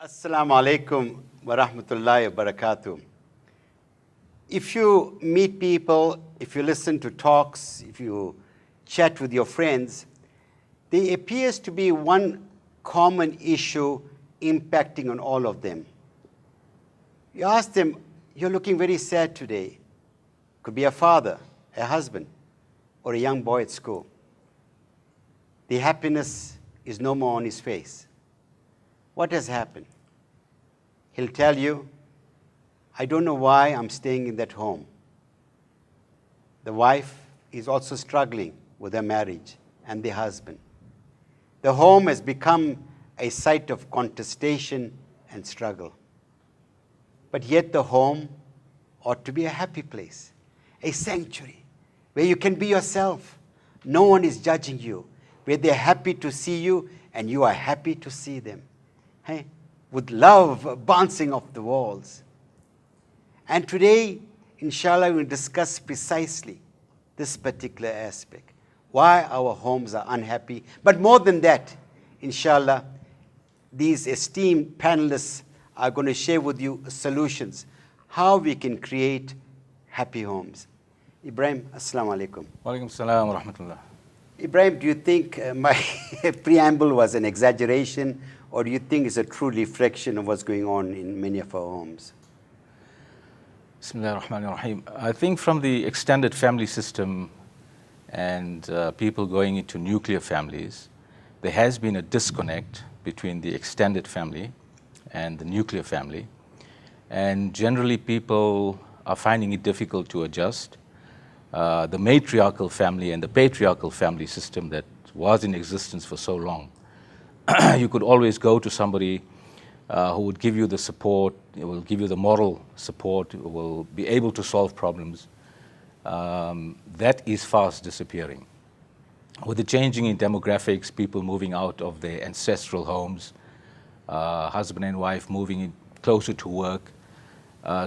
Assalamu alaikum wa rahmatullahi wa barakatuh. If you meet people, if you listen to talks, if you chat with your friends, there appears to be one common issue impacting on all of them. You ask them, you're looking very sad today. Could be a father, a husband, or a young boy at school. The happiness is no more on his face. What has happened? He'll tell you, I don't know why I'm staying in that home. The wife is also struggling with her marriage, and the husband. The home has become a site of contestation and struggle. But yet the home ought to be a happy place, a sanctuary, where you can be yourself. No one is judging you, where they're happy to see you, and you are happy to see them. Hey? With love bouncing off the walls. And today, inshallah, we'll discuss precisely this particular aspect, why our homes are unhappy. But more than that, inshallah, these esteemed panelists are going to share with you solutions, how we can create happy homes. Ibrahim, assalamu alaikum. Wa alaikum salam wa rahmatullah. Ibrahim, do you think my preamble was an exaggeration, or do you think it's a true reflection of what's going on in many of our homes? Bismillah ar-Rahman ar-Rahim. I think from the extended family system and people going into nuclear families, there has been a disconnect between the extended family and the nuclear family. And generally people are finding it difficult to adjust. The matriarchal family and the patriarchal family system that was in existence for so long, you could always go to somebody who would give you the support, will give you the moral support, will be able to solve problems. That is fast disappearing. With the changing in demographics, people moving out of their ancestral homes, husband and wife moving in closer to work.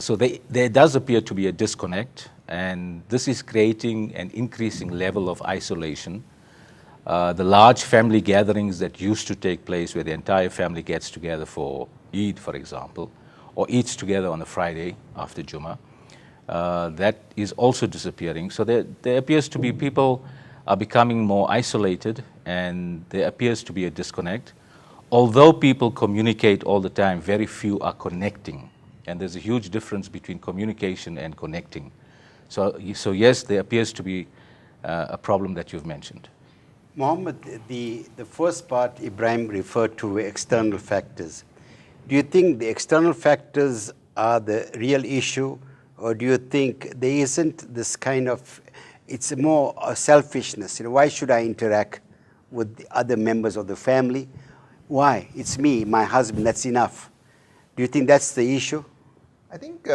So there does appear to be a disconnect, and this is creating an increasing level of isolation. The large family gatherings that used to take place where the entire family gets together for Eid, for example, or eats together on a Friday after Jummah, that is also disappearing. So there appears to be people are becoming more isolated, and there appears to be a disconnect. Although people communicate all the time, very few are connecting. And there's a huge difference between communication and connecting. So yes, there appears to be a problem that you've mentioned. Mohammed, the first part Ibrahim referred to external factors. Do you think the external factors are the real issue, or do you think there isn't this kind of, it's more selfishness? Why should I interact with the other members of the family? Why? It's me, my husband, that's enough. Do you think that's the issue? I think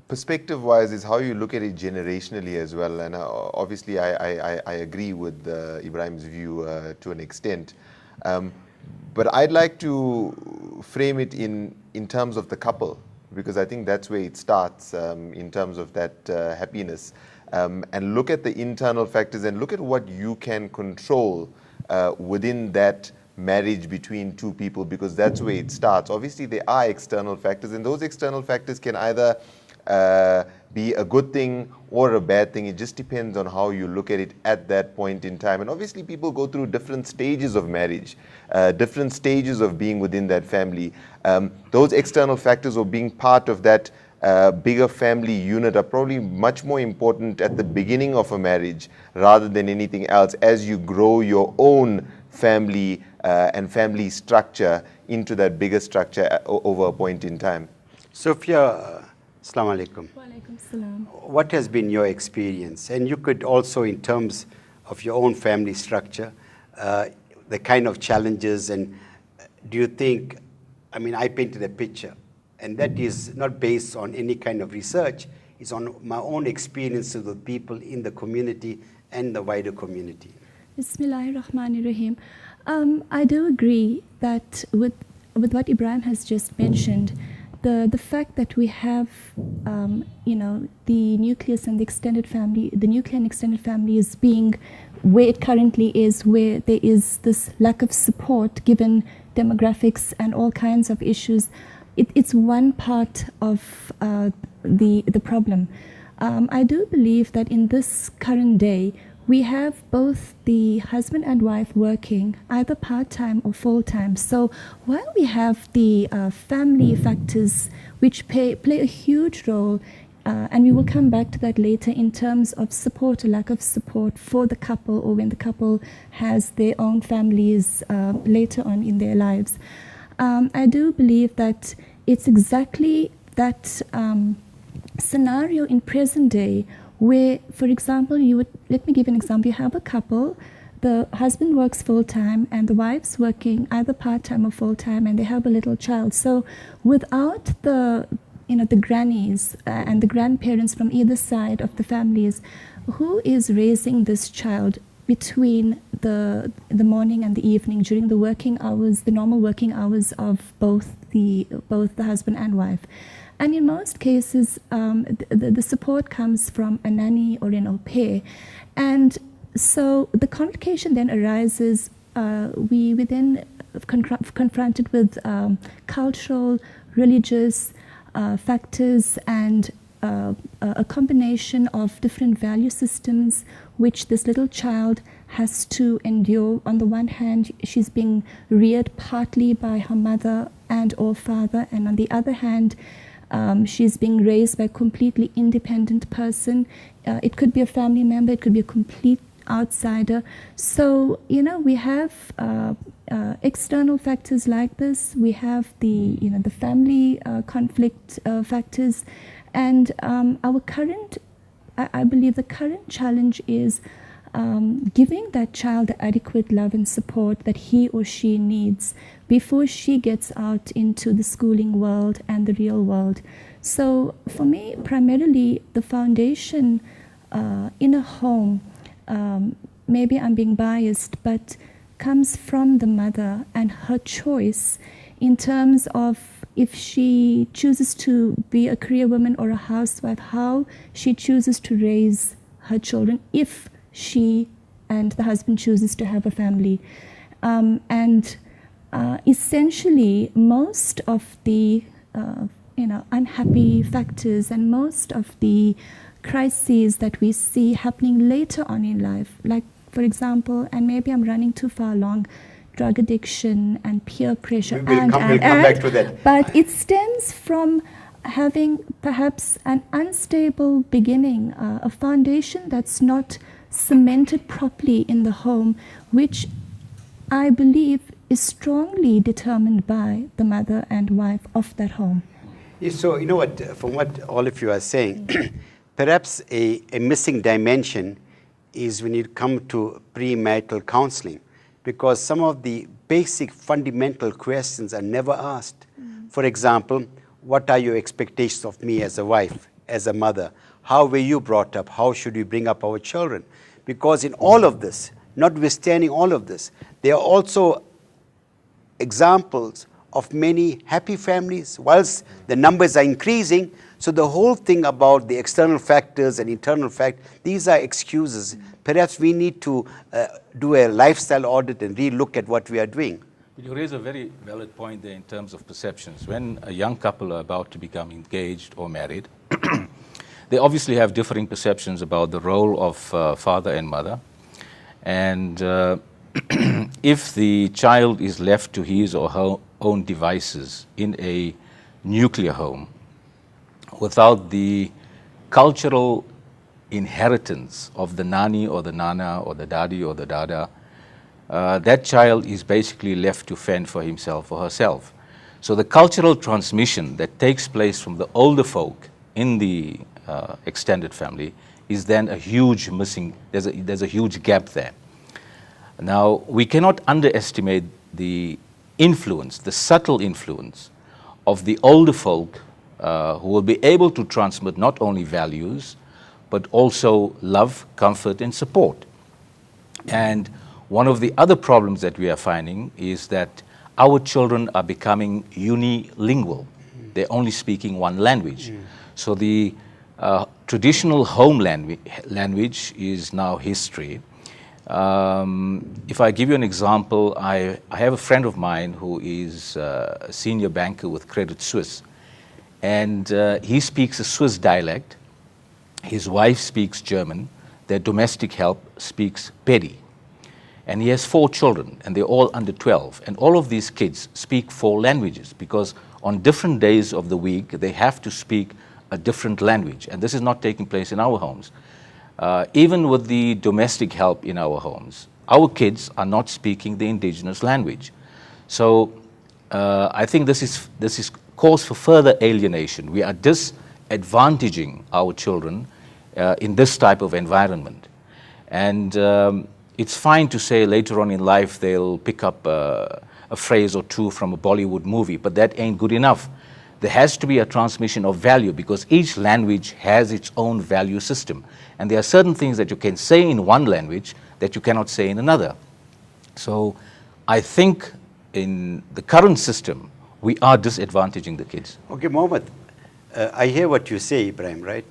perspective-wise is how you look at it generationally as well, and obviously I agree with Ibrahim's view to an extent, but I'd like to frame it in terms of the couple, because I think that's where it starts in terms of that happiness, and look at the internal factors and look at what you can control within that marriage between two people, because that's where it starts. Obviously there are external factors, and those external factors can either be a good thing or a bad thing. It just depends on how you look at it at that point in time. And obviously people go through different stages of marriage, different stages of being within that family. Those external factors or being part of that bigger family unit are probably much more important at the beginning of a marriage rather than anything else, as you grow your own family and family structure into that bigger structure over a point in time. Sophia, assalamu alaikum. Wa alaikum salam. What has been your experience? And you could also, in terms of your own family structure, the kind of challenges, and do you think, I mean, I painted a picture, and that is not based on any kind of research, it's on my own experiences with people in the community and the wider community. Bismillahirrahmanirrahim. I do agree that with what Ibrahim has just mentioned, the fact that we have, the nucleus and the extended family, the nuclear and extended family is being where it currently is, where there is this lack of support given demographics and all kinds of issues. It's one part of the problem. I do believe that in this current day, we have both the husband and wife working either part-time or full-time. So while we have the family factors which play a huge role, and we will come back to that later in terms of support or lack of support for the couple, or when the couple has their own families later on in their lives. I do believe that it's exactly that scenario in present day where, for example, let me give an example. You have a couple, the husband works full-time and the wife's working either part-time or full-time, and they have a little child. So without the grannies and the grandparents from either side of the families, who is raising this child between the morning and the evening during the working hours, the normal working hours of both the husband and wife? And in most cases, the support comes from a nanny or an au pair. And so the complication then arises, we then confronted with cultural, religious factors and a combination of different value systems which this little child has to endure. On the one hand, she's being reared partly by her mother and or father, and on the other hand, she's being raised by a completely independent person. It could be a family member, it could be a complete outsider. So, we have external factors like this. We have the family conflict factors, and I believe the current challenge is giving that child the adequate love and support that he or she needs before she gets out into the schooling world and the real world. So for me, primarily the foundation in a home, maybe I'm being biased, but comes from the mother and her choice in terms of if she chooses to be a career woman or a housewife, how she chooses to raise her children if she and the husband chooses to have a family. Essentially, most of the unhappy factors and most of the crises that we see happening later on in life, like, for example, and maybe I'm running too far along, drug addiction and peer pressure. We'll come back to that. But it stems from having perhaps an unstable beginning, a foundation that's not cemented properly in the home, which I believe is strongly determined by the mother and wife of that home. So, you know what, from what all of you are saying, perhaps a missing dimension is when you come to premarital counseling, because some of the basic fundamental questions are never asked. For example, what are your expectations of me as a wife, as a mother? How were you brought up? How should we bring up our children? Because in all of this, notwithstanding all of this, there are also examples of many happy families, whilst the numbers are increasing. So the whole thing about the external factors and internal factors, these are excuses. Perhaps we need to do a lifestyle audit and re-look at what we are doing. You raise a very valid point there in terms of perceptions. When a young couple are about to become engaged or married, they obviously have differing perceptions about the role of father and mother. And if the child is left to his or her own devices in a nuclear home, without the cultural inheritance of the nani or the nana or the daddy or the dada, that child is basically left to fend for himself or herself. So the cultural transmission that takes place from the older folk in the extended family is then a huge missing, there's a huge gap there. Now, we cannot underestimate the influence, the subtle influence of the older folk who will be able to transmit not only values, but also love, comfort, and support. And one of the other problems that we are finding is that our children are becoming unilingual. they're only speaking one language. So the traditional home language is now history. If I give you an example, I have a friend of mine who is a senior banker with Credit Suisse, and he speaks a Swiss dialect. His wife speaks German. Their domestic help speaks Pedi. And he has 4 children, and they're all under 12. And all of these kids speak 4 languages because on different days of the week, they have to speak a different language. And this is not taking place in our homes. Even with the domestic help in our homes, our kids are not speaking the indigenous language. So I think this is cause for further alienation. We are disadvantaging our children in this type of environment. And it's fine to say later on in life they'll pick up a phrase or two from a Bollywood movie, but that ain't good enough. There has to be a transmission of value because each language has its own value system. And there are certain things that you can say in one language that you cannot say in another. So I think in the current system, we are disadvantaging the kids. Okay, Mohammed, I hear what you say, Ibrahim, right?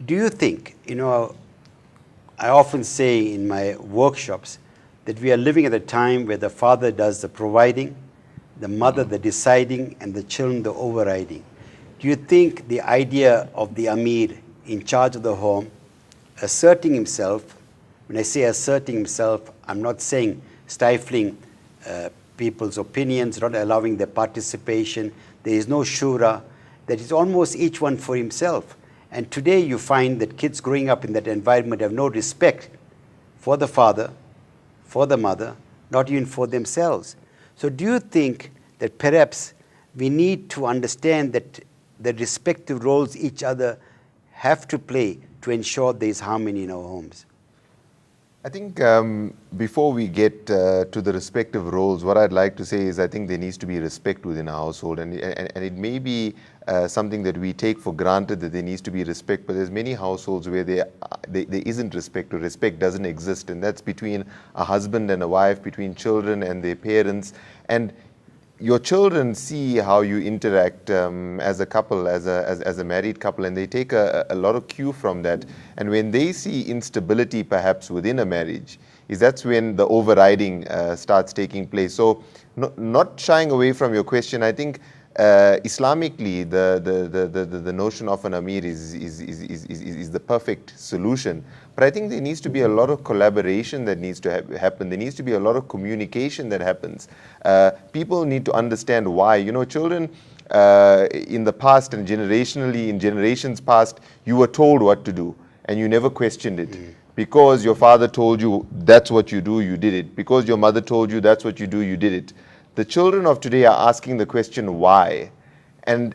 Do you think, I often say in my workshops that we are living at a time where the father does the providing, the mother the deciding, and the children the overriding. Do you think the idea of the Amir in charge of the home, asserting himself, when I say asserting himself, I'm not saying stifling people's opinions, not allowing their participation, there is no shura, that is almost each one for himself. And today you find that kids growing up in that environment have no respect for the father, for the mother, not even for themselves. So do you think that perhaps we need to understand that the respective roles each other have to play to ensure there is harmony in our homes? I think before we get to the respective roles, what I'd like to say is I think there needs to be respect within a household, and it may be something that we take for granted that there needs to be respect, but there's many households where there isn't respect, or respect doesn't exist, and that's between a husband and a wife, between children and their parents. And your children see how you interact as a couple, as a married couple, and they take a lot of cue from that. And when they see instability perhaps within a marriage, that's when the overriding starts taking place. So not shying away from your question, I think Islamically the notion of an Amir is the perfect solution. But I think there needs to be a lot of collaboration that needs to happen. There needs to be a lot of communication that happens. People need to understand why. Children in the past and generationally, in generations past, you were told what to do and you never questioned it. Because your father told you that's what you do, you did it. Because your mother told you that's what you do, you did it. The children of today are asking the question why, and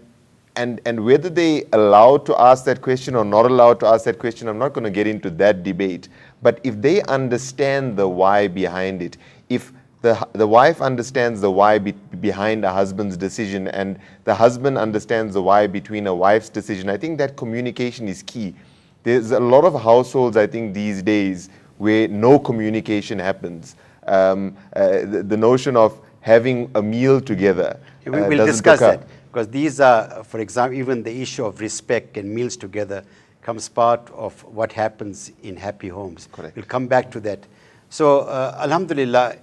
whether they allowed to ask that question or not allowed to ask that question, I'm not going to get into that debate. But if they understand the why behind it, if the wife understands the why behind a husband's decision, and the husband understands the why between a wife's decision, I think that communication is key. There's a lot of households, I think, these days where no communication happens. The notion of having a meal together. We will discuss that, because these are, for example, even the issue of respect and meals together comes part of what happens in happy homes. Correct. We'll come back to that. So, Alhamdulillah,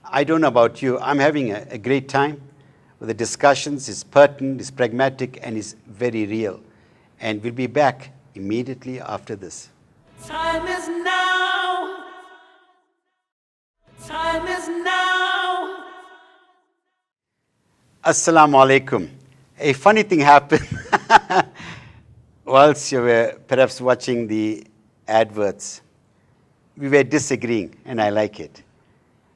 I don't know about you, I'm having a great time with the discussions. It's pertinent, it's pragmatic, and it's very real. And we'll be back immediately after this. Time is now. Time is now. Assalamu alaikum. A funny thing happened whilst you were perhaps watching the adverts. We were disagreeing, and I like it.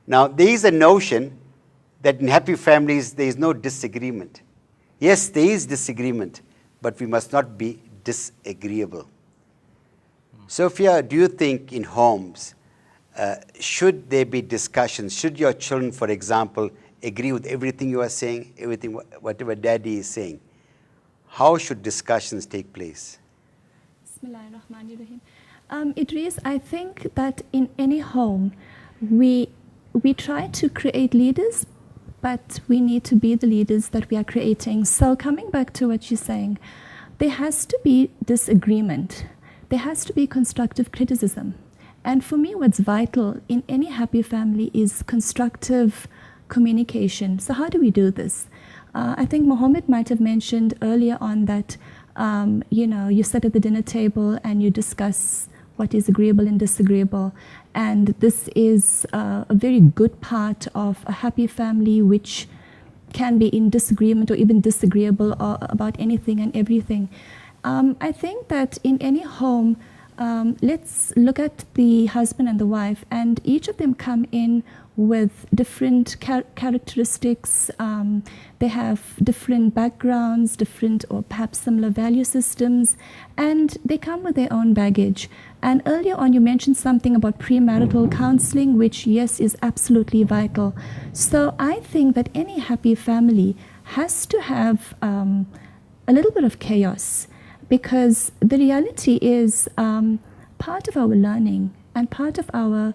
Now, there is a notion that in happy families there is no disagreement. Yes, there is disagreement, but we must not be disagreeable. Sophia, do you think in homes, should there be discussions? Should your children, for example, agree with everything you are saying, everything, whatever daddy is saying? How should discussions take place? Bismillahirrahmanirrahim. Idris, I think that in any home, we try to create leaders but we need to be the leaders that we are creating. So coming back to what you're saying, there has to be disagreement. There has to be constructive criticism. And for me, what's vital in any happy family is constructive communication. So how do we do this? I think Mohammed might have mentioned earlier on that, you sit at the dinner table and you discuss what is agreeable and disagreeable. And this is a very good part of a happy family, which can be in disagreement or even disagreeable about anything and everything. I think that in any home, let's look at the husband and the wife, and each of them come in with different characteristics. They have different backgrounds, different or perhaps similar value systems, and they come with their own baggage. And earlier on, you mentioned something about premarital counseling, which, yes, is absolutely vital. So I think that any happy family has to have a little bit of chaos, because the reality is part of our learning and part of our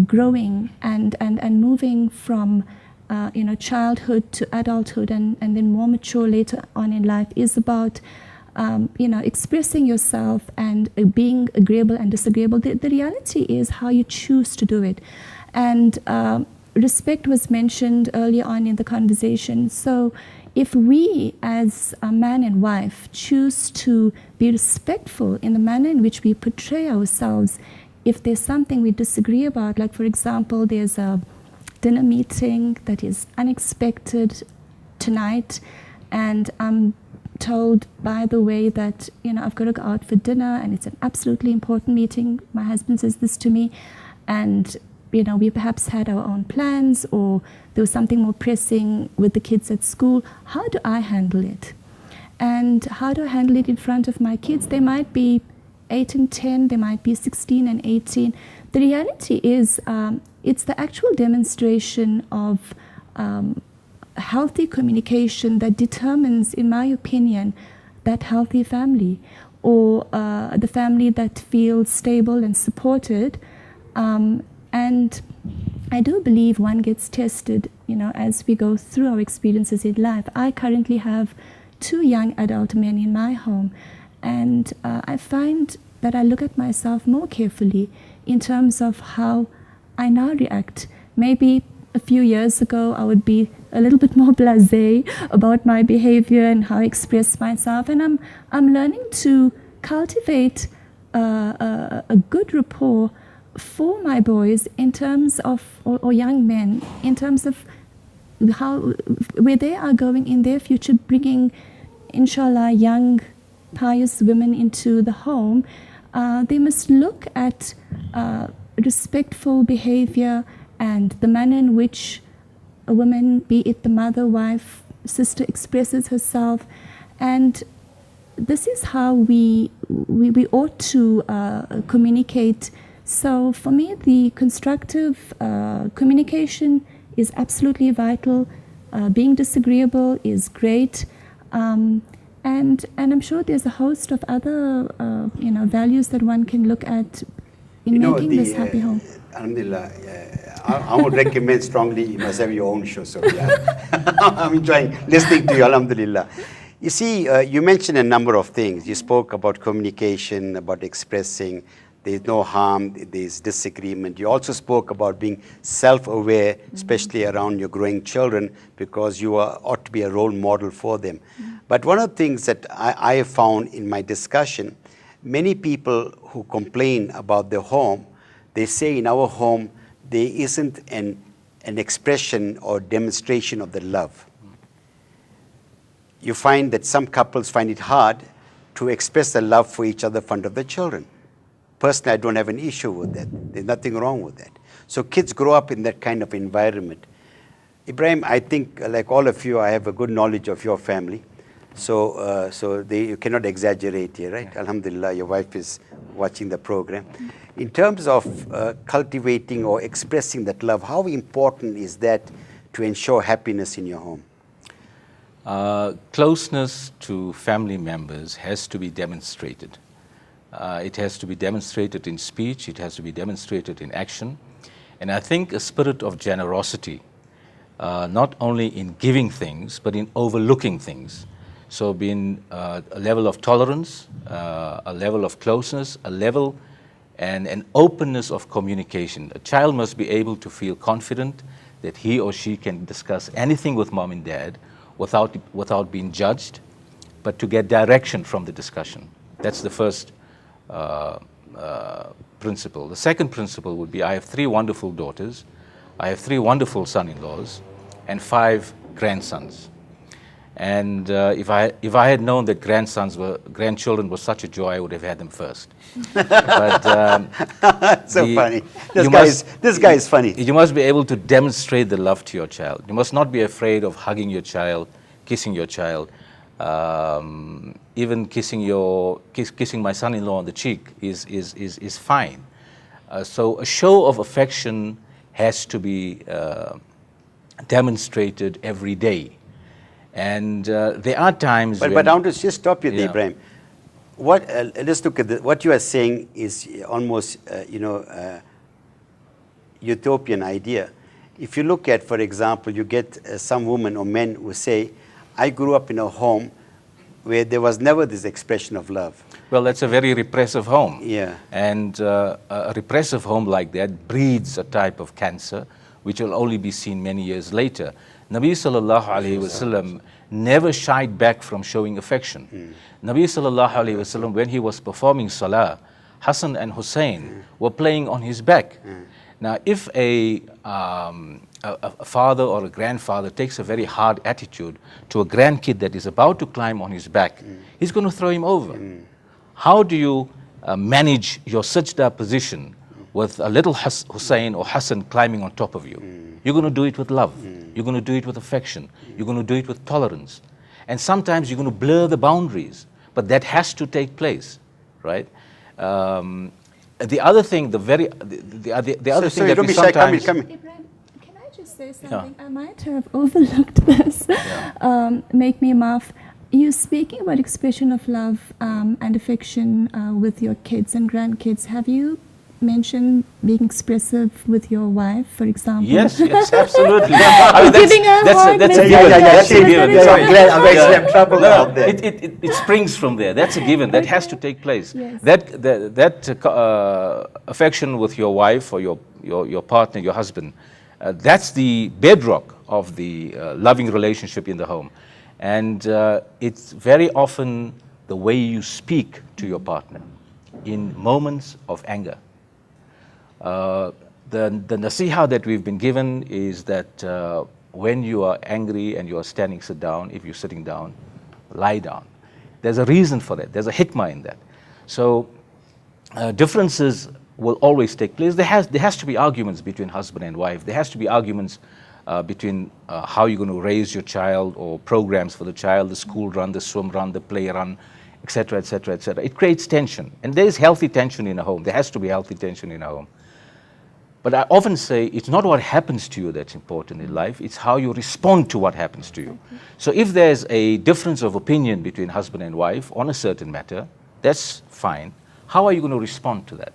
growing and moving from childhood to adulthood and then more mature later on in life is about expressing yourself and being agreeable and disagreeable. The reality is how you choose to do it. And respect was mentioned earlier on in the conversation. So if we as a man and wife choose to be respectful in the manner in which we portray ourselves, if there's something we disagree about, like for example, there's a dinner meeting that is unexpected tonight, and I'm told, by the way, that I've got to go out for dinner and it's an absolutely important meeting. My husband says this to me, and we perhaps had our own plans, or there was something more pressing with the kids at school. How do I handle it? And how do I handle it in front of my kids? They might be 8 and 10, they might be 16 and 18. The reality is it's the actual demonstration of healthy communication that determines, in my opinion, that healthy family, or the family that feels stable and supported. And I do believe one gets tested, as we go through our experiences in life. I currently have 2 young adult men in my home, and I find that I look at myself more carefully in terms of how I now react. Maybe a few years ago, I would be a little bit more blasé about my behavior and how I express myself, and I'm learning to cultivate a good rapport for my boys in terms of, or young men, in terms of where they are going in their future, bringing, inshallah, young, pious women into the home. They must look at respectful behavior and the manner in which a woman, be it the mother, wife, sister, expresses herself. And this is how we ought to communicate. So for me, the constructive communication is absolutely vital. Being disagreeable is great. And I'm sure there's a host of other values that one can look at in making this happy home. Alhamdulillah, I would recommend strongly you must have your own show. So yeah, I'm enjoying listening to you. Alhamdulillah. You see, you mentioned a number of things. You spoke about communication, about expressing. There's no harm, there's disagreement. You also spoke about being self-aware, especially around your growing children, because you ought to be a role model for them. But one of the things that I have found in my discussion, many people who complain about their home, they say in our home, there isn't an expression or demonstration of the love. You find that some couples find it hard to express the love for each other in front of the children. Personally, I don't have an issue with that. There's nothing wrong with that. So kids grow up in that kind of environment. Ibrahim, I think, like all of you, I have a good knowledge of your family. So, you cannot exaggerate here, right? Yeah. Alhamdulillah, your wife is watching the program. In terms of cultivating or expressing that love, how important is that to ensure happiness in your home? Closeness to family members has to be demonstrated. It has to be demonstrated in speech, it has to be demonstrated in action. And I think a spirit of generosity not only in giving things, but in overlooking things. So being a level of tolerance, a level of closeness, a level and an openness of communication. A child must be able to feel confident that he or she can discuss anything with mom and dad without being judged, but to get direction from the discussion. That's the first principle. The second principle would be, I have 3 wonderful daughters, I have 3 wonderful son-in-laws, and 5 grandsons. And if I had known that grandchildren were such a joy, I would have had them first. But so funny. This guy is funny. You must be able to demonstrate the love to your child. You must not be afraid of hugging your child, kissing your child. Even kissing my son-in-law on the cheek is fine. So a show of affection has to be demonstrated every day. And there are times but I want to just stop you there, Ibrahim. Let's look at what you are saying is almost, utopian idea. If you look at, for example, you get some women or men who say, I grew up in a home where there was never this expression of love. Well, that's a very repressive home. Yeah. And a repressive home like that breeds a type of cancer, which will only be seen many years later. Nabi sallallahu alayhi wasallam never shied back from showing affection. Nabi sallallahu alayhi wasallam, when he was performing salah, Hassan and Hussein were playing on his back. Now, if a father or a grandfather takes a very hard attitude to a grandkid that is about to climb on his back, he's going to throw him over. How do you manage your sajda position with a little Hussein or Hassan climbing on top of you? You're going to do it with love. You're going to do it with affection. You're going to do it with tolerance. And sometimes you're going to blur the boundaries, but that has to take place, right? The other thing, the other thing that we sometimes... Ibrahim, can I just say something? I might have overlooked this. Make me laugh. You're speaking about expression of love and affection with your kids and grandkids. Have you mentioned being expressive with your wife, for example? Yes, absolutely. Giving her a hug. That's a given. That's a given. I'm glad I'm actually in trouble out there. It springs from there. That's a given. That has to take place. Yes. That affection with your wife or your partner, your husband, that's the bedrock of the loving relationship in the home. And it's very often the way you speak to your partner in moments of anger. The nasiha that we've been given is that when you are angry and you are standing, sit down. If you're sitting down, lie down. There's a reason for that. There's a hikmah in that. So differences will always take place. There has to be arguments between husband and wife. There has to be arguments between how you're going to raise your child, or programs for the child, the school run, the swim run, the play run, etc., etc., etc. It creates tension, and there is healthy tension in a home. There has to be healthy tension in a home. But I often say it's not what happens to you that's important in life, it's how you respond to what happens to you. So if there's a difference of opinion between husband and wife on a certain matter, that's fine. How are you going to respond to that?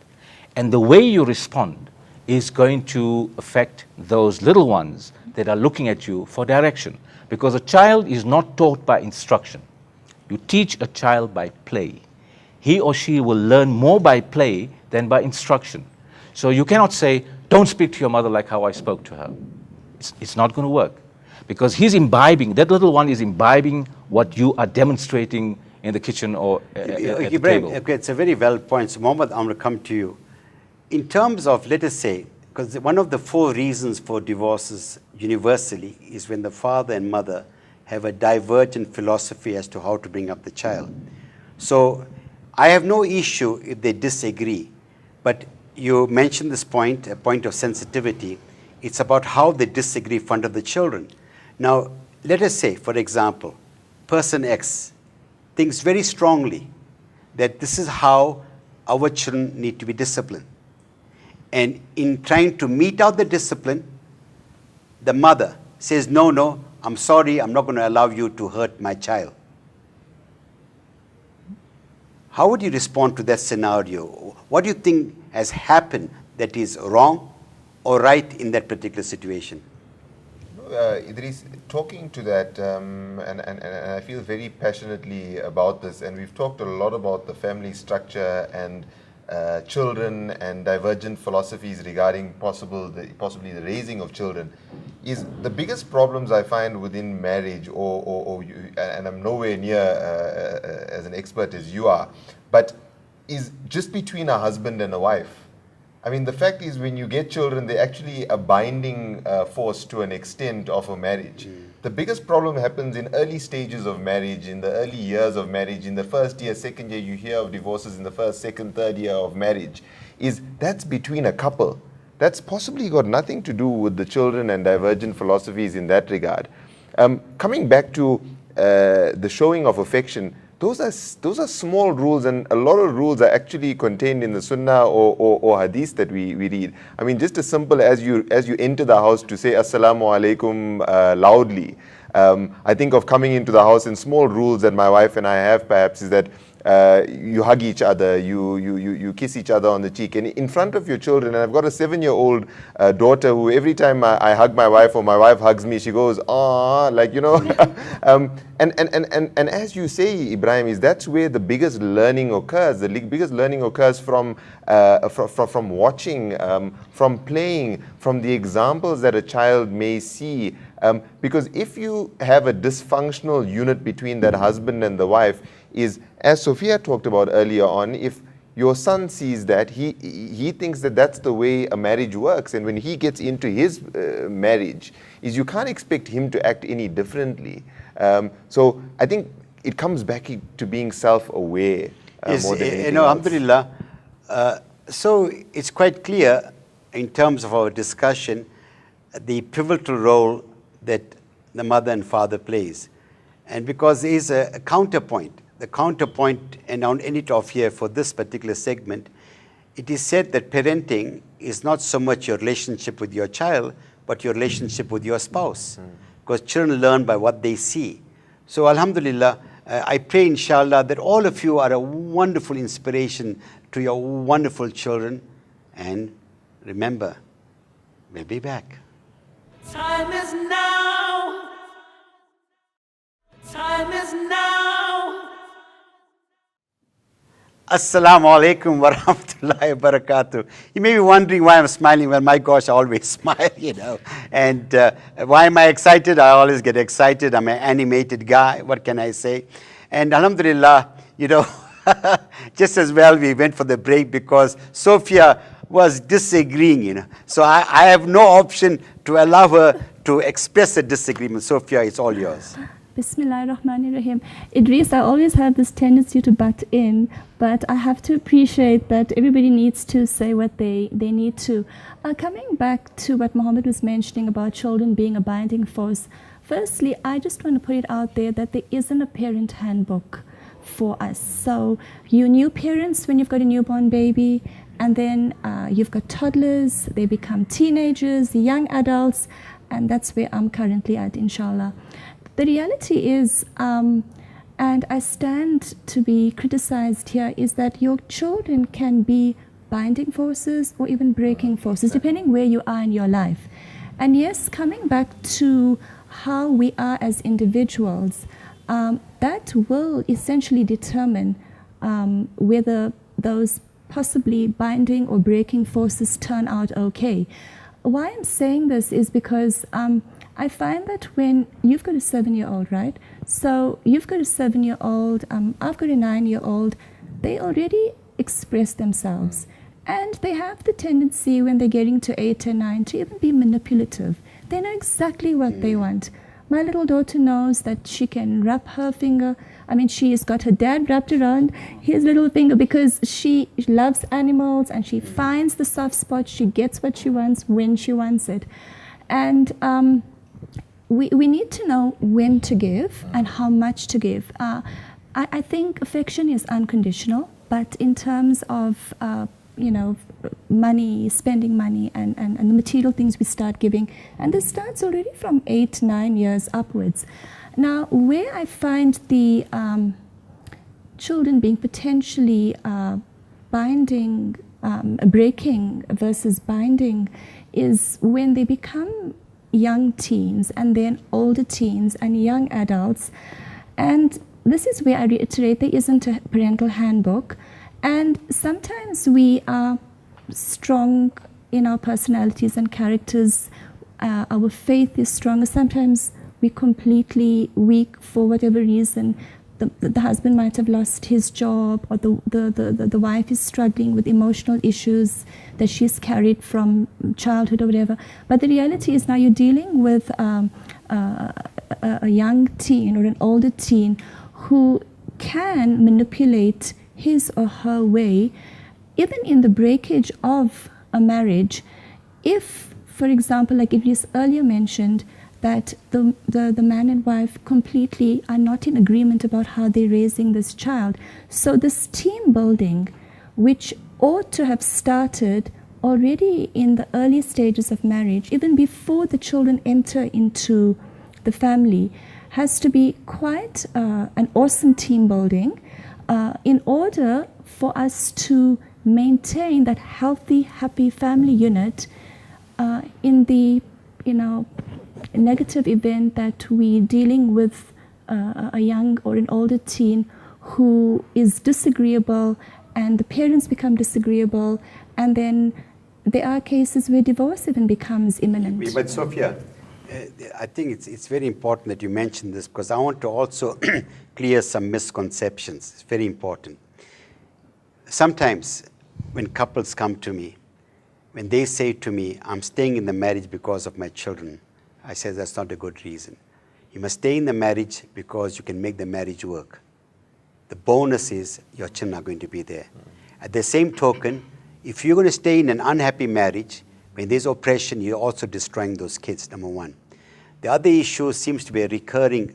And the way you respond is going to affect those little ones that are looking at you for direction. Because a child is not taught by instruction. You teach a child by play. He or she will learn more by play than by instruction. So you cannot say, don't speak to your mother like how I spoke to her. It's not going to work. Because he's imbibing, that little one is imbibing what you are demonstrating in the kitchen or at the table. Okay, it's a very valid point. So Mohammed, I'm going to come to you. In terms of, let us say, because one of the 4 reasons for divorces universally is when the father and mother have a divergent philosophy as to how to bring up the child. So I have no issue if they disagree, but you mentioned this point, a point of sensitivity. It's about how they disagree in front of the children. Now, let us say, for example, person X thinks very strongly that this is how our children need to be disciplined. And in trying to mete out the discipline, the mother says, no, I'm sorry, I'm not going to allow you to hurt my child. How would you respond to that scenario? What do you think has happened that is wrong or right in that particular situation? Idris, talking to that, and I feel very passionately about this, and we've talked a lot about the family structure and children and divergent philosophies regarding possibly the raising of children. Is the biggest problems I find within marriage, and I'm nowhere near as an expert as you are, but is just between a husband and a wife. I mean, the fact is, when you get children, they're actually a binding force to an extent of a marriage. The biggest problem happens in early stages of marriage, in the early years of marriage, in the first year, second year. You hear of divorces in the first, second, third year of marriage. That's between a couple. That's possibly got nothing to do with the children and divergent philosophies in that regard. Coming back to the showing of affection, those are small rules, and a lot of rules are actually contained in the Sunnah or Hadith that we read. I mean, just as simple as you enter the house to say Assalamu alaikum loudly. I think of coming into the house, and small rules that my wife and I have perhaps is that you hug each other, you kiss each other on the cheek, and in front of your children. And I've got a 7-year-old daughter who every time I hug my wife or my wife hugs me, she goes, "Ah," like, you know. And as you say, Ibrahim, that's where the biggest learning occurs. The biggest learning occurs from watching, from playing, from the examples that a child may see. Because if you have a dysfunctional unit between that husband and the wife, as Sophia talked about earlier on, if your son sees that, he thinks that that's the way a marriage works, and when he gets into his marriage, you can't expect him to act any differently. So I think it comes back to being self-aware more than anything else. Alhamdulillah. So it's quite clear in terms of our discussion the pivotal role that the mother and father plays, and because there is a counterpoint. The counterpoint, and I'll end it off here for this particular segment, it is said that parenting is not so much your relationship with your child, but your relationship with your spouse. Because children learn by what they see. So alhamdulillah, I pray inshallah that all of you are a wonderful inspiration to your wonderful children. And remember, we'll be back. Time is now. Time is now. Assalamu alaikum wa rahmatullahi wa barakatuh. You may be wondering why I'm smiling. Well, my gosh, I always smile, you know. And why am I excited? I always get excited. I'm an animated guy. What can I say? And alhamdulillah, you know, just as well we went for the break because Sophia was disagreeing, you know. So I have no option to allow her to express a disagreement. Sophia, it's all yours. Bismillahirrahmanirrahim. Idris, I always have this tendency to butt in, but I have to appreciate that everybody needs to say what they need to. Coming back to what Mohammed was mentioning about children being a binding force, firstly, I just want to put it out there that there isn't a parent handbook for us. So you new parents, when you've got a newborn baby, and then you've got toddlers, they become teenagers, young adults, and that's where I'm currently at, inshallah. The reality is, and I stand to be criticized here, is that your children can be binding forces or even breaking forces, depending where you are in your life. And yes, coming back to how we are as individuals, that will essentially determine whether those possibly binding or breaking forces turn out okay. Why I'm saying this is because I find that when you've got a 7-year-old, right? So you've got a 7-year-old, I've got a 9-year-old, they already express themselves. And they have the tendency when they're getting to 8 and 9 to even be manipulative. They know exactly what they want. My little daughter knows that she can wrap her finger. I mean, she's got her dad wrapped around his little finger because she loves animals and she finds the soft spot. She gets what she wants when she wants it. And we need to know when to give and how much to give. I think affection is unconditional, but in terms of you know, money, spending money, and the material things we start giving, and this starts already from 8, 9 years upwards. Now, where I find the children being potentially breaking versus binding is when they become young teens and then older teens and young adults. And this is where I reiterate there isn't a parental handbook. And sometimes we are strong in our personalities and characters. Our faith is stronger. Sometimes we're completely weak for whatever reason. The husband might have lost his job, or the wife is struggling with emotional issues that she's carried from childhood or whatever. But the reality is now you're dealing with a young teen or an older teen who can manipulate his or her way, even in the breakage of a marriage. If, for example, like Idris earlier mentioned, that the man and wife completely are not in agreement about how they're raising this child. So this team building, which ought to have started already in the early stages of marriage, even before the children enter into the family, has to be quite an awesome team building in order for us to maintain that healthy, happy family unit in the, negative event that we're dealing with a young or an older teen who is disagreeable, and the parents become disagreeable, and then there are cases where divorce even becomes imminent. But Sophia, I think it's very important that you mention this, because I want to also clear some misconceptions. It's very important. Sometimes when couples come to me, when they say to me, I'm staying in the marriage because of my children, I say that's not a good reason. You must stay in the marriage because you can make the marriage work. The bonus is your children are going to be there. At the same token, if you're going to stay in an unhappy marriage, when there's oppression, you're also destroying those kids, number one. The other issue seems to be a recurring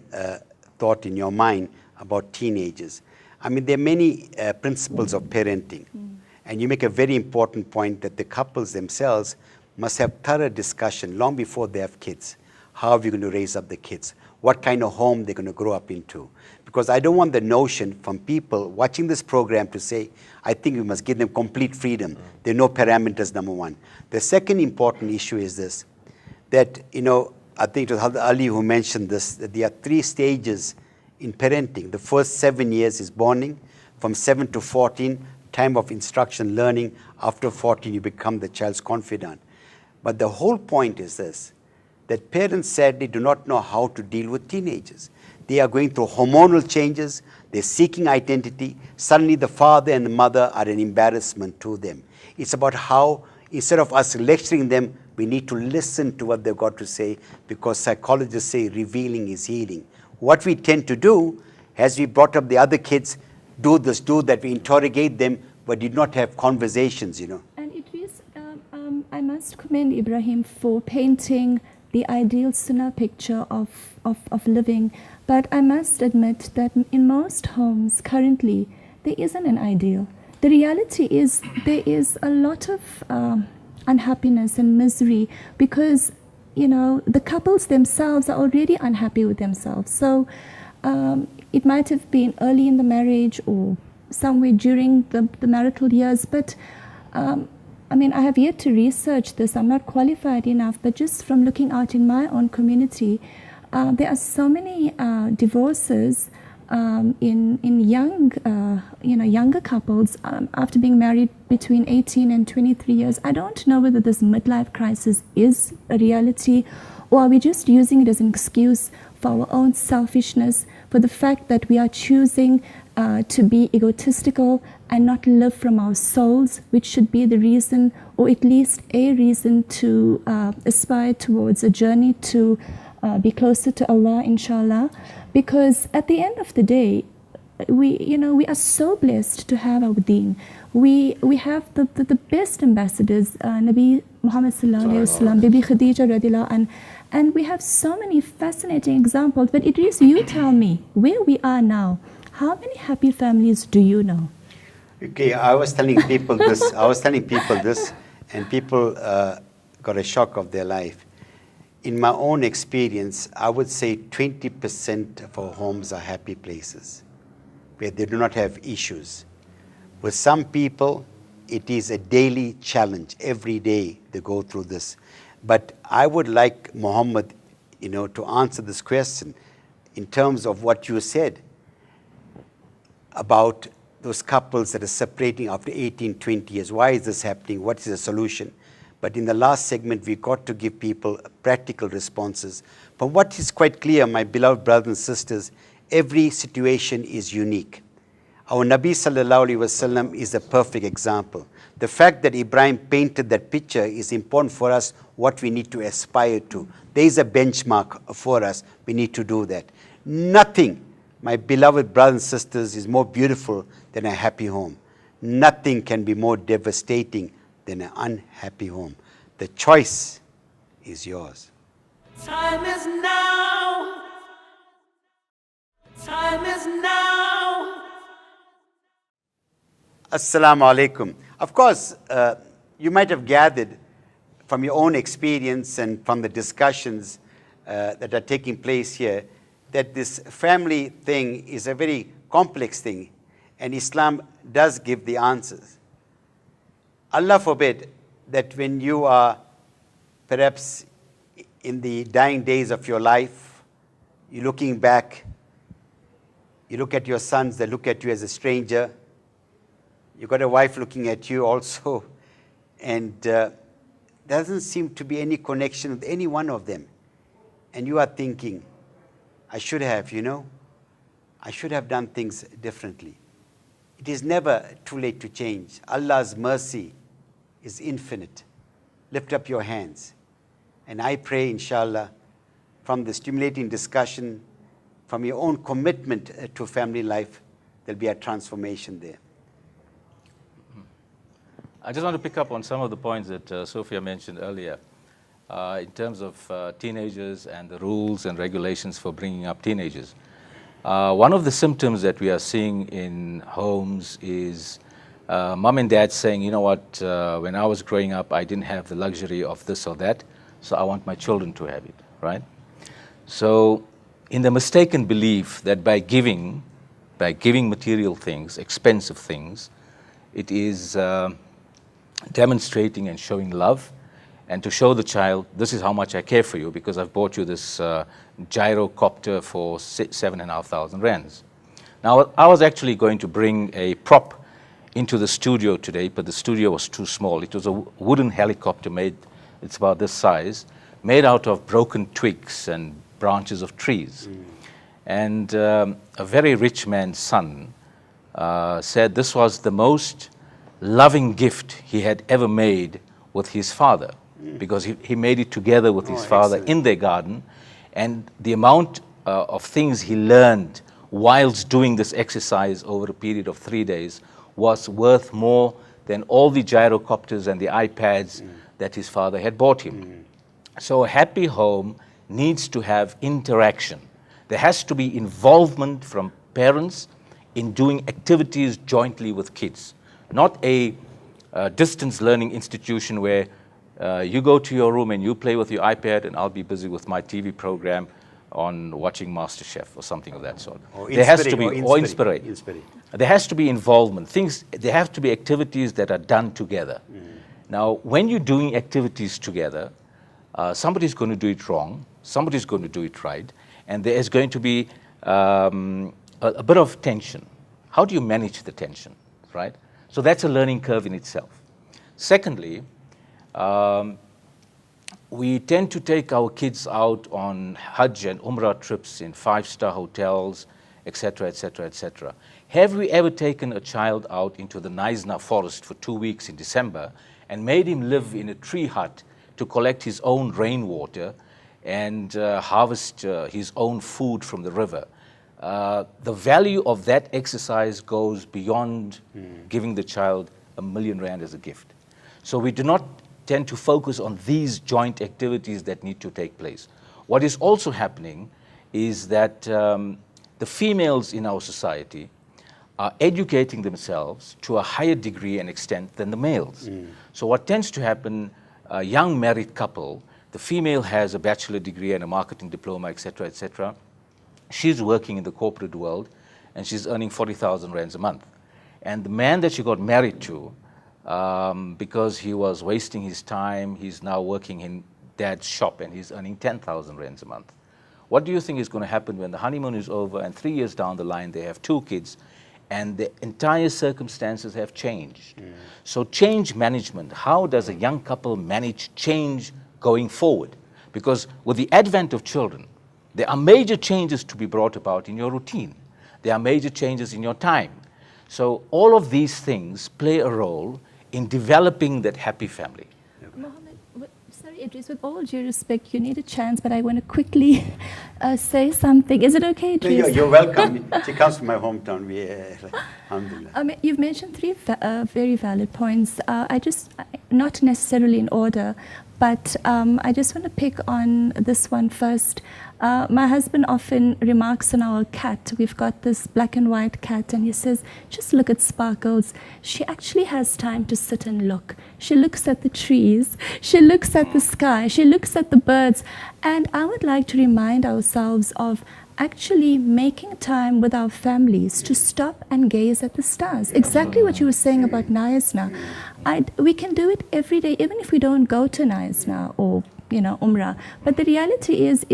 thought in your mind about teenagers. I mean, there are many principles of parenting. And you make a very important point that the couples themselves must have thorough discussion long before they have kids. How are we going to raise up the kids? What kind of home they're going to grow up into? Because I don't want the notion from people watching this program to say, I think we must give them complete freedom. There are no parameters, number one. The second important issue is this, that, I think it was Ali who mentioned this, that there are 3 stages in parenting. The first 7 years is bonding. From 7 to 14, time of instruction, learning. After 14, you become the child's confidant. But the whole point is this, that parents sadly do not know how to deal with teenagers. They are going through hormonal changes. They're seeking identity. Suddenly the father and the mother are an embarrassment to them. It's about how, instead of us lecturing them, we need to listen to what they've got to say, because psychologists say revealing is healing. What we tend to do, as we brought up the other kids, do this, do that, we interrogate them, but did not have conversations, And Idris, I must commend Ibrahim for painting the ideal sunnah picture of living. But I must admit that in most homes currently, there isn't an ideal. The reality is there is a lot of unhappiness and misery because, the couples themselves are already unhappy with themselves. So it might have been early in the marriage or somewhere during the marital years, but I have yet to research this. I'm not qualified enough, but just from looking out in my own community, there are so many divorces in younger couples after being married between 18 and 23 years. I don't know whether this midlife crisis is a reality, or are we just using it as an excuse for our own selfishness, for the fact that we are choosing to be egotistical and not live from our souls, which should be the reason, or at least a reason, to aspire towards a journey to be closer to Allah, inshallah. Because at the end of the day, we are so blessed to have our deen. We have the best ambassadors, Nabi Muhammad sallallahu alaihi wasallam, Bibi Khadija radiallahu anha, and we have so many fascinating examples. But Idris, you tell me, where we are now, how many happy families do you know? Okay, I was telling people this, and people got a shock of their life. In my own experience, I would say 20% of our homes are happy places, where they do not have issues. With some people, it is a daily challenge. Every day they go through this. But I would like Muhammad, to answer this question in terms of what you said about those couples that are separating after 18, 20 years. Why is this happening? What is the solution? But in the last segment, we got to give people practical responses. From what is quite clear, my beloved brothers and sisters, every situation is unique. Our Nabi sallallahu alaihi wasallam is a perfect example. The fact that Ibrahim painted that picture is important for us, what we need to aspire to. There is a benchmark for us. We need to do that. Nothing, my beloved brothers and sisters, is more beautiful than a happy home. Nothing can be more devastating than an unhappy home. The choice is yours. Time is now. Time is now. Assalamu alaikum. Of course, you might have gathered from your own experience and from the discussions that are taking place here that this family thing is a very complex thing, and Islam does give the answers. Allah forbid that when you are perhaps in the dying days of your life, you're looking back, you look at your sons, they look at you as a stranger. You've got a wife looking at you also, and there doesn't seem to be any connection with any one of them. And you are thinking, I should have, I should have done things differently. It is never too late to change. Allah's mercy is infinite. Lift up your hands. And I pray, inshallah, from the stimulating discussion, from your own commitment to family life, there'll be a transformation there. I just want to pick up on some of the points that Sophia mentioned earlier in terms of teenagers and the rules and regulations for bringing up teenagers. One of the symptoms that we are seeing in homes is mom and dad saying, you know what, when I was growing up, I didn't have the luxury of this or that, so I want my children to have it, right? So in the mistaken belief that by giving material things, expensive things, it is demonstrating and showing love, and to show the child, this is how much I care for you because I've bought you this gyrocopter for 7,500 rands. Now, I was actually going to bring a prop into the studio today, but the studio was too small. It was a wooden helicopter made, it's about this size, made out of broken twigs and branches of trees. And a very rich man's son said this was the most loving gift he had ever made with his father, because he made it together with his father in their garden, and the amount of things he learned whilst doing this exercise over a period of 3 days was worth more than all the gyrocopters and the iPads that his father had bought him. So a happy home needs to have interaction. There has to be involvement from parents in doing activities jointly with kids. Not a distance learning institution where you go to your room and you play with your iPad and I'll be busy with my TV program on watching MasterChef or something of that sort. There has to be, or Inspirate. There has to be involvement. There have to be activities that are done together. Now, when you're doing activities together, somebody's going to do it wrong, somebody's going to do it right, and there is going to be a bit of tension. How do you manage the tension, right? So that's a learning curve in itself. Secondly, we tend to take our kids out on Hajj and Umrah trips in 5-star hotels, etc., etc., etc. Have we ever taken a child out into the Naizna forest for 2 weeks in December and made him live in a tree hut to collect his own rainwater and harvest his own food from the river? The value of that exercise goes beyond giving the child R1 million as a gift. So we do not tend to focus on these joint activities that need to take place. What is also happening is that the females in our society are educating themselves to a higher degree and extent than the males. So what tends to happen, a young married couple, the female has a bachelor degree and a marketing diploma, etc., etc. She's working in the corporate world and she's earning 40,000 rands a month. And the man that she got married to, because he was wasting his time, he's now working in dad's shop and he's earning 10,000 rands a month. What do you think is going to happen when the honeymoon is over and 3 years down the line they have 2 kids and the entire circumstances have changed? So change management, how does a young couple manage change going forward? Because with the advent of children, there are major changes to be brought about in your routine. There are major changes in your time. So all of these things play a role in developing that happy family. Mohammed, sorry, Idris, with all due respect, you need a chance, but I want to quickly say something. Is it okay, Idris? No, you're welcome. She comes from my hometown. Alhamdulillah. You've mentioned 3 very valid points. Not necessarily in order, but I just want to pick on this one first. My husband often remarks on our cat. We've got this black and white cat, and he says, just look at Sparkles. She actually has time to sit and look. She looks at the trees. She looks at the sky. She looks at the birds. And I would like to remind ourselves of actually making time with our families to stop and gaze at the stars. Exactly what you were saying about Nayasna. We can do it every day, even if we don't go to Nayasna or, Umrah. But the reality is,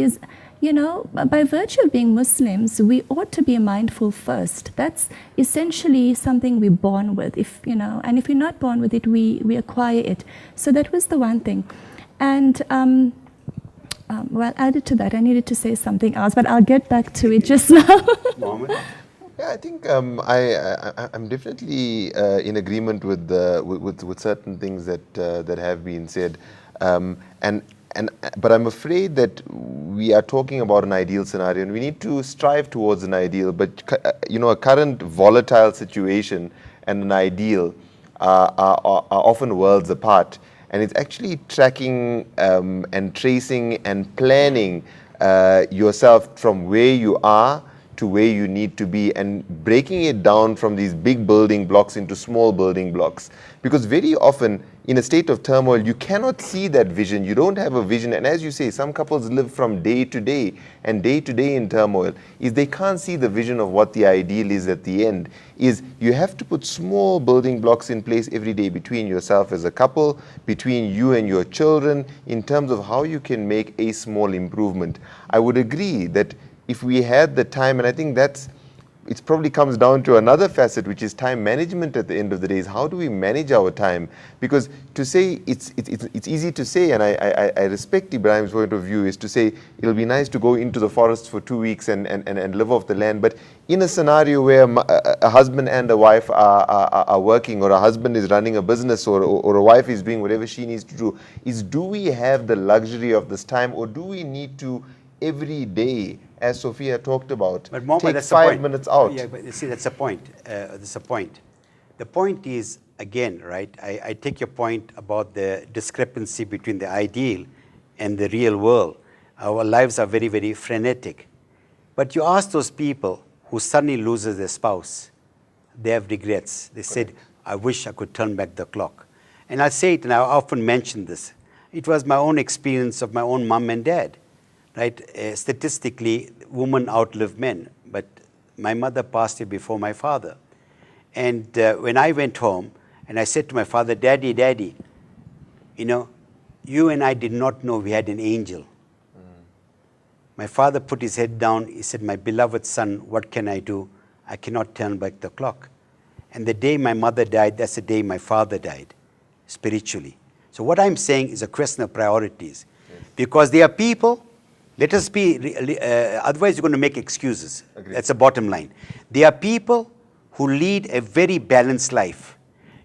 by virtue of being Muslims, we ought to be mindful first. That's essentially something we're born with. And if we're not born with it, we acquire it. So that was the one thing. And added to that, I needed to say something else, but I'll get back to it just now. Mohammed? Yeah, I think I'm definitely in agreement with certain things that have been said, but I'm afraid that we are talking about an ideal scenario, and we need to strive towards an ideal. But a current volatile situation and an ideal are often worlds apart. And it's actually tracking and tracing and planning yourself from where you are to where you need to be, and breaking it down from these big building blocks into small building blocks. Because very often in a state of turmoil, you cannot see that vision. You don't have a vision. And as you say, some couples live from day to day and day to day in turmoil. Is they can't see the vision of what the ideal is at the end. Is you have to put small building blocks in place every day between yourself as a couple, between you and your children, in terms of how you can make a small improvement. I would agree that if we had the time, and I think it probably comes down to another facet, which is time management at the end of the day, is how do we manage our time? Because to say, it's easy to say, and I respect Ibrahim's point of view, is to say, it'll be nice to go into the forest for 2 weeks and live off the land. But in a scenario where a husband and a wife are working, or a husband is running a business, or a wife is doing whatever she needs to do, do we have the luxury of this time, or do we need to every day, as Sophia talked about, take 5 minutes out? Yeah, but you see, that's a point. That's a point. The point is, again, right, I take your point about the discrepancy between the ideal and the real world. Our lives are very, very frenetic. But you ask those people who suddenly loses their spouse, they have regrets. They said, I wish I could turn back the clock. And I say it, and I often mention this. It was my own experience of my own mom and dad. Right? Statistically, women outlive men, but my mother passed away before my father. And when I went home, and I said to my father, Daddy, you and I did not know we had an angel. My father put his head down. He said, my beloved son, what can I do? I cannot turn back the clock. And the day my mother died, that's the day my father died, spiritually. So what I'm saying is a question of priorities. Yes. Because there are people. Let us be, otherwise you're going to make excuses. Agreed. That's the bottom line. There are people who lead a very balanced life.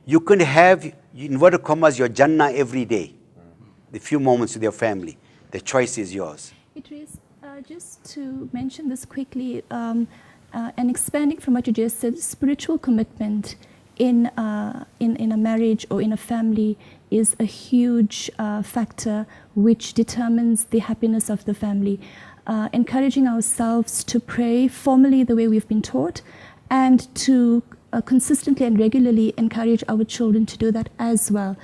You can have, in inverted commas, your Jannah every day. The few moments with your family. The choice is yours. Idris, just to mention this quickly, and expanding from what you just said, spiritual commitment in a marriage or in a family is a huge factor which determines the happiness of the family. Encouraging ourselves to pray formally the way we've been taught, and to consistently and regularly encourage our children to do that as well.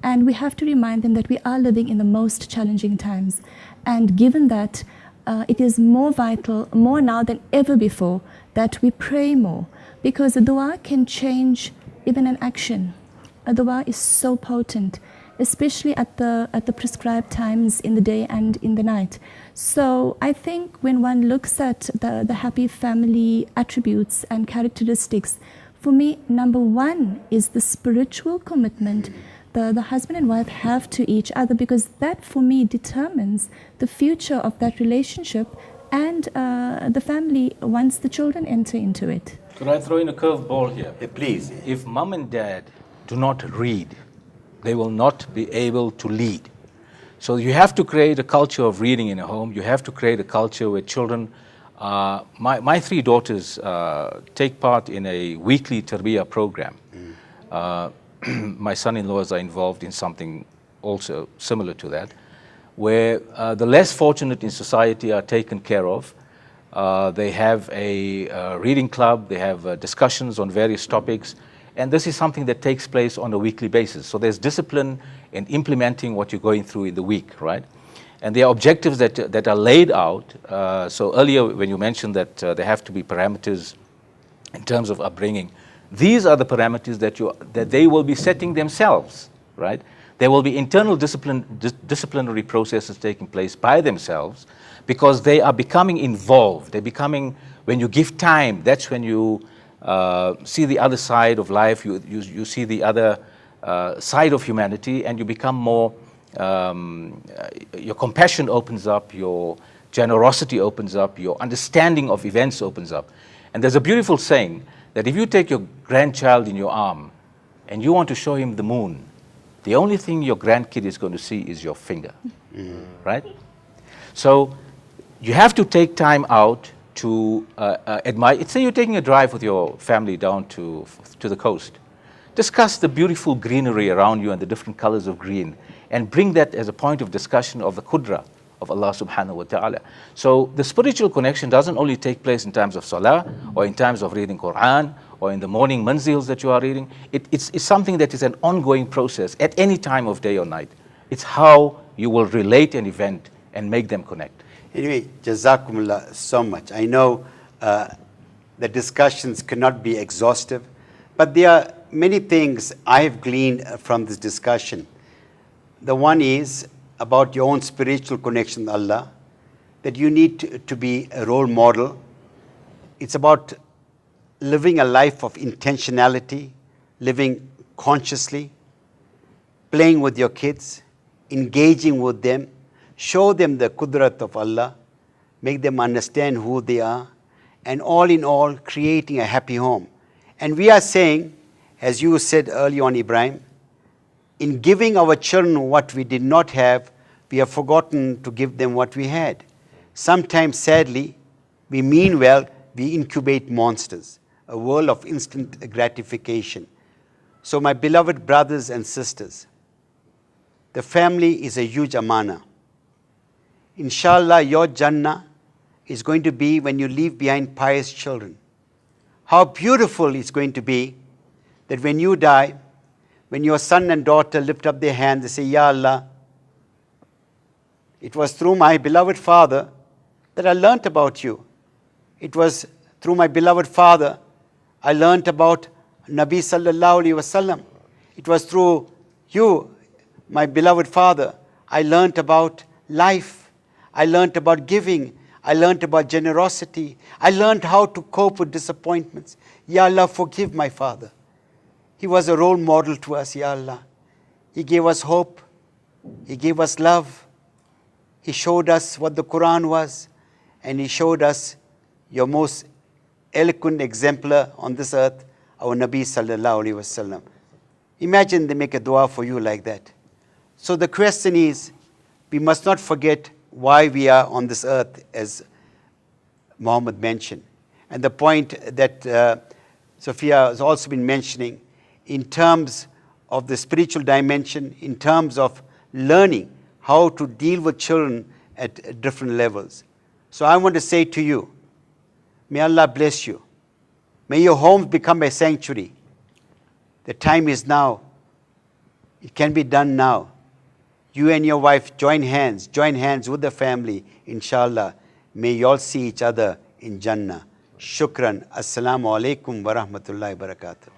And we have to remind them that we are living in the most challenging times. And given that, it is more vital, more now than ever before, that we pray more, because the dua can change even an action. A dua is so potent. especially at the prescribed times in the day and in the night. So I think when one looks at the happy family attributes and characteristics, for me, number one is the spiritual commitment the husband and wife have to each other, because that for me determines the future of that relationship and the family once the children enter into it. Could I throw in a curveball here? Please. If mom and dad do not read, they will not be able to lead. So you have to create a culture of reading in a home. You have to create a culture where children, my three daughters take part in a weekly tarbiyah program. My son-in-laws are involved in something also similar to that, where the less fortunate in society are taken care of. They have a reading club, they have discussions on various topics, and this is something that takes place on a weekly basis. So there's discipline in implementing what you're going through in the week, right? And there are objectives that are laid out. So earlier when you mentioned that there have to be parameters in terms of upbringing, these are the parameters that they will be setting themselves, right? There will be internal disciplinary processes taking place by themselves, because they are becoming involved. They're becoming, when you give time, that's when you see the other side of life, you see the other side of humanity, and you become more, your compassion opens up, your generosity opens up, your understanding of events opens up. And there's a beautiful saying that if you take your grandchild in your arm and you want to show him the moon, the only thing your grandkid is going to see is your finger, right? So you have to take time out to admire. Say you're taking a drive with your family down to the coast. Discuss the beautiful greenery around you and the different colors of green, and bring that as a point of discussion of the qudra of Allah subhanahu wa ta'ala. So the spiritual connection doesn't only take place in times of salah, or in times of reading Quran, or in the morning manzils that you are reading. It's something that is an ongoing process at any time of day or night. It's how you will relate an event and make them connect. Anyway, Jazakumullah so much. I know the discussions cannot be exhaustive, but there are many things I have gleaned from this discussion. The one is about your own spiritual connection with Allah, that you need to be a role model. It's about living a life of intentionality, living consciously, playing with your kids, engaging with them, show them the qudrat of Allah, make them understand who they are, and all in all, creating a happy home. And we are saying, as you said earlier on, Ibrahim, in giving our children what we did not have, we have forgotten to give them what we had. Sometimes, sadly, we mean well, we incubate monsters, a world of instant gratification. So my beloved brothers and sisters, the family is a huge amana. Inshallah, your Jannah is going to be when you leave behind pious children. How beautiful it's going to be that when you die, when your son and daughter lift up their hands, they say, Ya Allah, it was through my beloved father that I learnt about you. It was through my beloved father I learnt about Nabi sallallahu alaihi wasallam. It was through you, my beloved father, I learnt about life. I learnt about giving. I learnt about generosity. I learnt how to cope with disappointments. Ya Allah, forgive my father. He was a role model to us, Ya Allah. He gave us hope. He gave us love. He showed us what the Quran was. And He showed us your most eloquent exemplar on this earth, our Nabi sallallahu alaihi wasallam. Imagine they make a dua for you like that. So the question is, we must not forget why we are on this earth, as Muhammad mentioned. And the point that Sophia has also been mentioning, in terms of the spiritual dimension, in terms of learning how to deal with children at different levels. So I want to say to you, may Allah bless you. May your homes become a sanctuary. The time is now. It can be done now. You and your wife join hands with the family, inshallah. May you all see each other in Jannah. Shukran. Assalamu alaikum wa rahmatullahi wa barakatuh.